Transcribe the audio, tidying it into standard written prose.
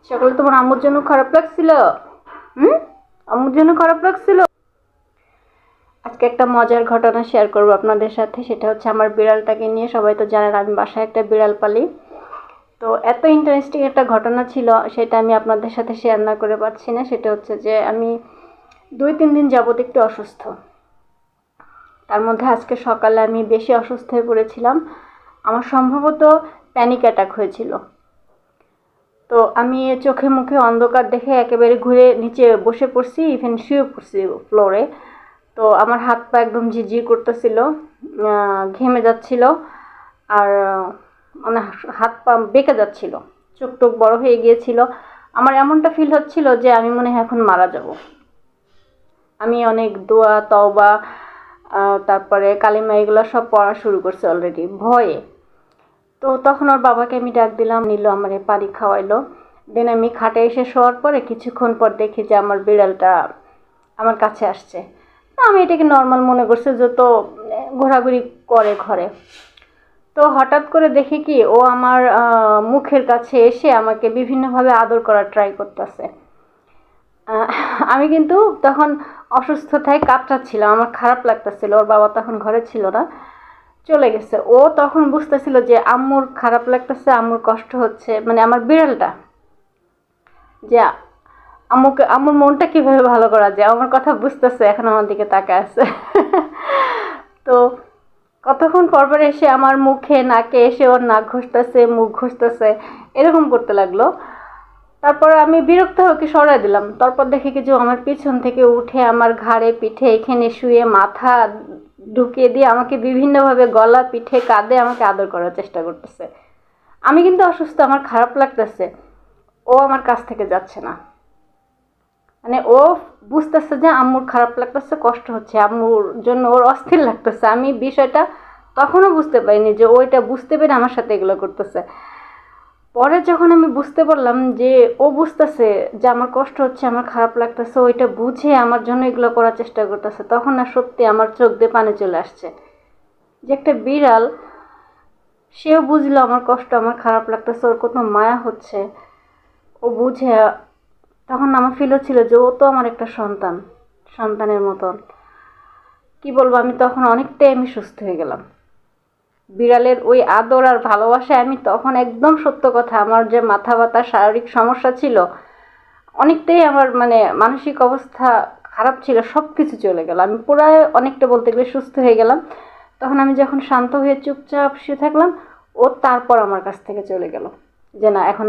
সকালে তোমার আম্মুর জন্য খারাপ লাগছিল? হুম? আম্মুর জন্য খারাপ লাগছিল? আজকে একটা মজার ঘটনা শেয়ার করবো আপনাদের সাথে। সেটা হচ্ছে আমার বিড়ালটাকে নিয়ে। সবাই তো জানেন আমি বাসায় একটা বিড়াল পালি। তো এত ইন্টারেস্টিং একটা ঘটনা ছিল, সেটা আমি আপনাদের সাথে শেয়ার না করে পারছি না। সেটা হচ্ছে যে আমি 2-3 দিন যাবত একটু অসুস্থ। তার মধ্যে আজকে সকালে আমি বেশি অসুস্থ হয়ে পড়েছিলাম। আমার সম্ভবত প্যানিক অ্যাটাক হয়েছিল। তো আমি চোখে মুখে অন্ধকার দেখে একেবারে ঘুরে নিচে বসে পড়ছি, ইভেন শুয়ে পড়ছি ফ্লোরে। তো আমার হাত পা একদম ঝিরঝির করতেছিল, ঘেমে যাচ্ছিল, আর মানে হাত পা বেঁকে যাচ্ছিল, চোখ টোক বড় হয়ে গিয়েছিল। আমার এমনটা ফিল হচ্ছিল যে আমি মনে হয় এখন মারা যাব। আমি অনেক দোয়া তওবা তারপরে কালিমা এগুলো সব পড়া শুরু করছি অলরেডি ভয়ে। তো তখন ওর বাবাকে আমি ডাক দিলাম, নিল, আমার পানি খাওয়াইলো। দেন আমি খাটে এসে শোয়ার পরে কিছুক্ষণ পর দেখি যে আমার বিড়ালটা আমার কাছে আসছে। আমি এটাকে নর্মাল মনে করছি, যে তো ঘোরাঘুরি করে ঘরে। তো হঠাৎ করে দেখি কি ও আমার মুখের কাছে এসে আমাকে বিভিন্নভাবে আদর করার ট্রাই করতেছে। আমি কিন্তু তখন অসুস্থতায় কাতরাচ্ছিলাম, আমার খারাপ লাগতেছিল। ওর বাবা তখন ঘরে ছিল না, চলে গেছে। ও তখন বুঝতেছিল যে আম্মুর খারাপ লাগতেছে, আম্মুর কষ্ট হচ্ছে, মানে আমার বিড়ালটা, যে আম্মুর মনটা কিভাবে ভালো করা যায়, আমার কথা বুঝতেছে, এখন আমার দিকে তাকায় আছে। তো কতক্ষণ পরপর এসে আমার মুখে নাকে এসে ওর নাক ঘষতেছে, মুখ ঘষতেছে, এরকম করতে লাগলো। তারপর আমি বিরক্ত হয়ে ওকে সরাই দিলাম। তারপর দেখি কি যে আমার পিছন থেকে উঠে আমার ঘাড়ে পিঠে এখানে শুয়ে মাথা ঢুকিয়ে দিয়ে আমাকে বিভিন্নভাবে গলা পিঠে কাঁধে আমাকে আদর করার চেষ্টা করতেছে। আমি কিন্তু অসুস্থ, আমার খারাপ লাগতেছে, ও আমার কাছ থেকে যাচ্ছে না। মানে ও বুঝতেছে যে আম্মুর খারাপ লাগতেছে, কষ্ট হচ্ছে, আম্মুর জন্য ওর অস্থির লাগতেছে। আমি বিষয়টা তখনও বুঝতে পারিনি যে ওইটা বুঝতে পেরে আমার সাথে এগুলো করতেছে। পরে যখন আমি বুঝতে পারলাম যে ও বুঝতেছে যে আমার কষ্ট হচ্ছে, আমার খারাপ লাগতেছে, ওইটা বুঝে আমার জন্য এগুলো করার চেষ্টা করতেছে, তখন না সত্যি আমার চোখ দিয়ে পানি চলে আসছে। যে একটা বিড়াল, সেও বুঝলো আমার কষ্ট, আমার খারাপ লাগতেছে, ওর কত মায়া হচ্ছে, ও বুঝে। তখন আমার ফিল হচ্ছিল যে ও তো আমার একটা সন্তান, সন্তানের মতন। কি বলবো, আমি তখন অনেকটাই আমি সুস্থ হয়ে গেলাম। বিড়ালের ওই আদর আর ভালোবাসায় আমি তখন একদম সত্য কথা, আমার যে মাথা ব্যথা শারীরিক সমস্যা ছিল, অনেকটাই আমার মানে মানসিক অবস্থা খারাপ ছিল, সব কিছু চলে গেল। আমি পুরাই অনেকটা বলতে গেলে সুস্থ হয়ে গেলাম। তখন আমি যখন শান্ত হয়ে চুপচাপ শুয়ে থাকলাম, ও তারপর আমার কাছ থেকে চলে গেল, যে না এখন